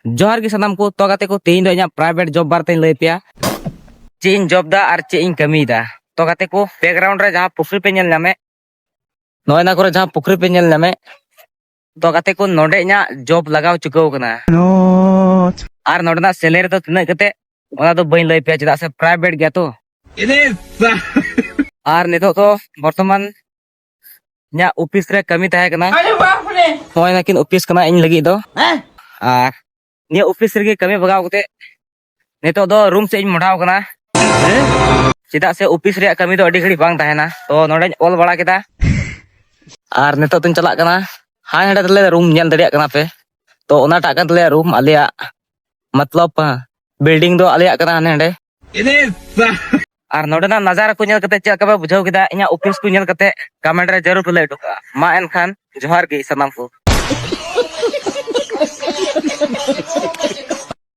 जोहार की सनाम को तो गाते को तेइन दो प्राइवेट जॉब बारते लय पिया चे इन जॉब दा और चे इन कमी दा तो गाते को बैकग्राउंड रे जहां पुखरी पे नेल नामे नोय ना करे जहां पुखरी पे नेल नामे तो गाते को नोडे इना जॉब लगाव चुकाव कना और नोडना सैलरी तो तिना कते ओना तो बइन लय पिया चदा से प्राइवेट गया तो और नितो तो वर्तमान nya ऑफिस रे कमी ताहे कना नोय ना किन ऑफिस कना इन लगी दो और निया ऑफिस रे कमी बगाव कते नितो दो रूम से इन मोडाव कना चदा से ऑफिस रे कमी तो अडी घड़ी बांग ताहेना तो नोडे ऑल बड़ा केदा और नितो तुन चला कना हाय हडे तले रूम नेल दरिया कना पे तो ओना टा कन तले रूम आलिया मतलब बिल्डिंग दो आलिया कना हने और नोडना नजारा को नेल कते चेक का बुझाव केदा इना ऑफिस को नेल कते कमेंट रे जरूर ले टोका मा एनखान जोहार गे सनाम को।